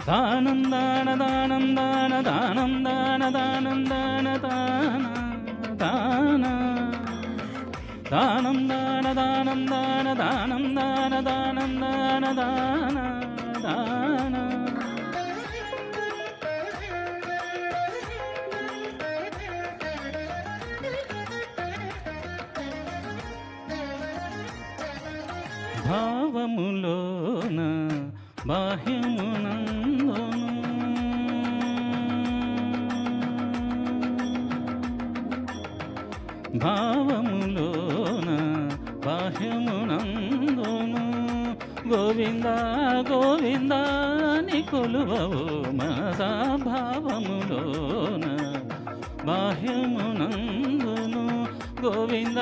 దానం దాన దానం దాన దానం దాన దానం దాన దాన దాన దానం దాన దానం దాన దానం దాన దానం దాన దాన దాన భావములోన బాహ్యమునందును భావములోన బాహ్యమునందును గోవింద గోవింద ని కొలువవు మనసా భావములోన బాహ్యమునందును గోవింద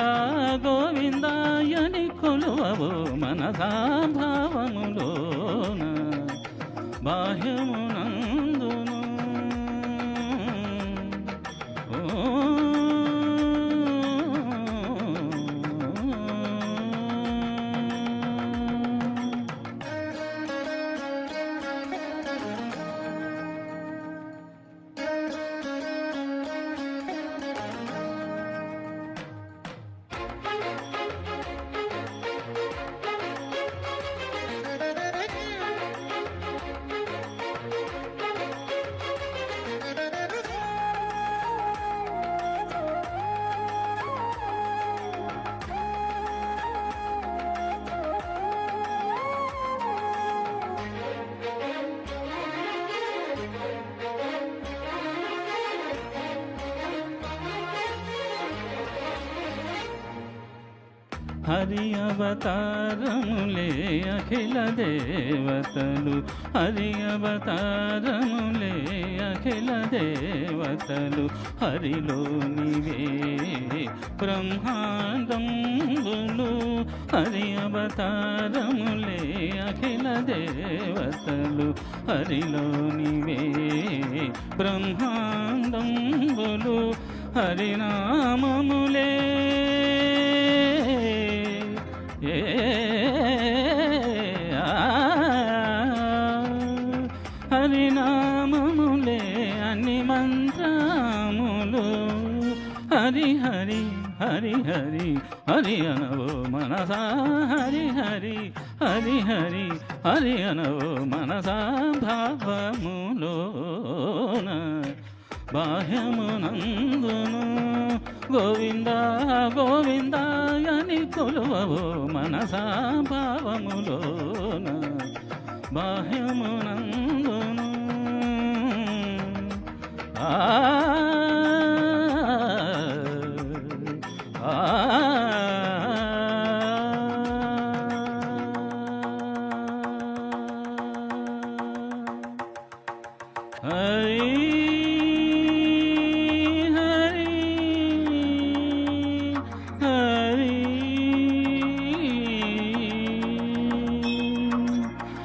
గోవిందాయని కొలువవు మనసా భావములోన బాహ్యమునందును హరి అవతారములే అఖిల దేవతలు హరి అవతారములే అఖిల దేవతలు హరిలోనివే బ్రహ్మాండంబులు హరి అవతారములే అఖిల దేవతలు హరిలోనివే బ్రహ్మాండంబులు హరినామములే హరినామములే అన్ని మంత్రములు హరి హరి హరి హరి హరి అనవో మనసా హరి హరి హరి హరి హరి అనవో మనసా భావములోన బాహ్యమునందును గోవింద గోవిందాయని కొలువవు మనసా భావములోన బాహ్యమునందును ఆ హరి హరి హరి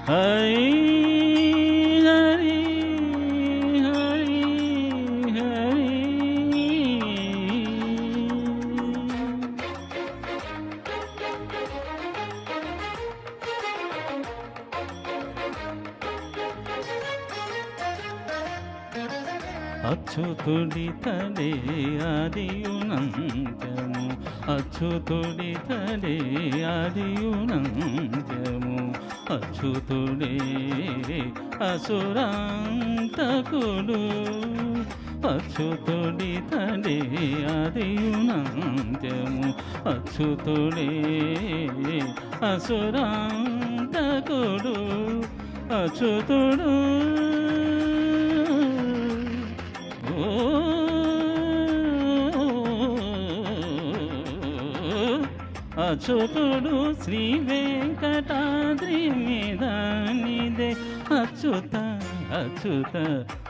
హరి హరి అచ్యుతుడితడే ఆదియునంత్యము అచ్యుతుడితడే ఆదియునంత్యము అచ్యుతుడే అసురాంతకుడు అచ్యుతుడితడే ఆదియునంత్యము అచ్యుతుడే అసురాంతకుడు అచ్యుతుడు అచ్యుతుడు శ్రీ వెంకటాద్రి మీద నిదే అచ్యుత అచ్యుత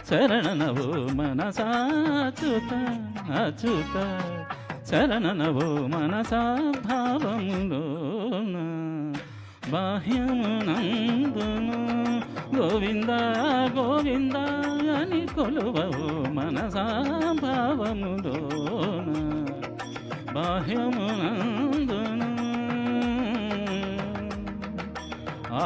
శరణనవో మనసా అచ్యుత అచ్యుత శరణనవో మనసా భావములోన బాహ్యమునందును గోవింద గోవింద అని కొలువవు మనసా భావములోన బాహ్యమునందును ఆ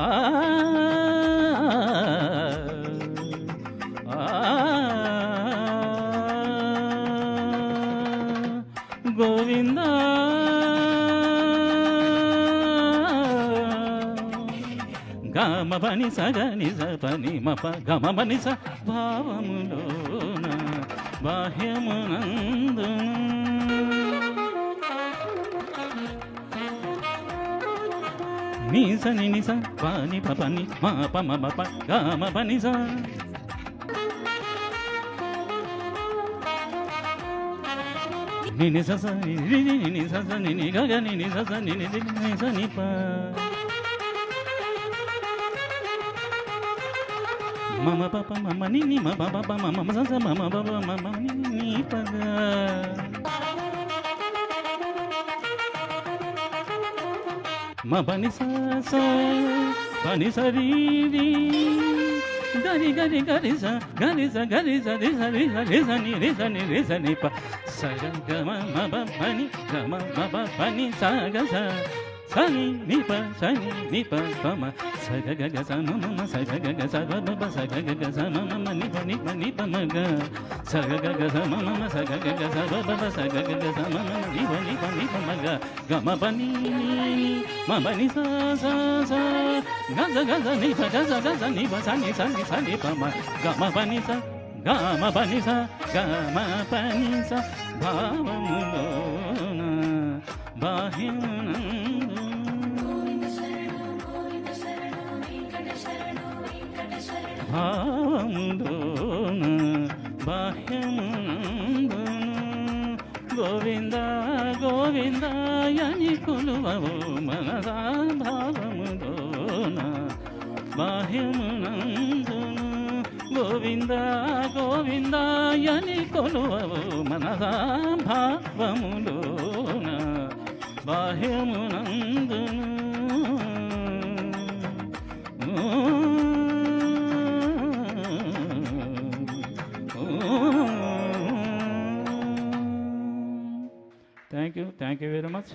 గమ పని సగ నిజ పని మప గమ పని స భావములోన బాహ్యమునందున నిస నిస పని పని మా పమ మప గమ పని స నిని సస నిని సస నిని గగ నిని సస నిని ని స ని ప మమ పప మమ నిని మ పప మమ సస మమ పప మమ నిని ప గ మ పని స స పని స రి రి గరి గరి గరి స గరి స గరి స రి స రి స రి స ని రి స ని రి స ని ప స గ గ మ మ ప పని గ మ మ ప పని స గ స స ని ని ప స ని ని ప ప మ స గ గ గ స మ మ మ స గ గ గ స ప ప ప స గ గ గ స మ మ మ ని ప ని ప ని ప మ గ స గ గ గ స మ మ మ స గ గ గ స ప ప ప స గ గ గ స మ మ మ ని ప ని ప ని ప మ గ గ మ ప ని ని మ ప ని స స స గ స గ స ని ప గ స గ స ని ప స ని స ని స ని ప మ గ మ ప ని స గ మ ప ని స గ మ ప ని స భావములోన బాహ్యమునందున భావములోన బాహ్యమునందున గోవింద గోవిందాయని కొలువవు మనసా భావములోన బాహ్యమునందున గోవింద గోవిందాయని కొలువవు మనసా భావములోన బాహ్యమునందున Thank you very much.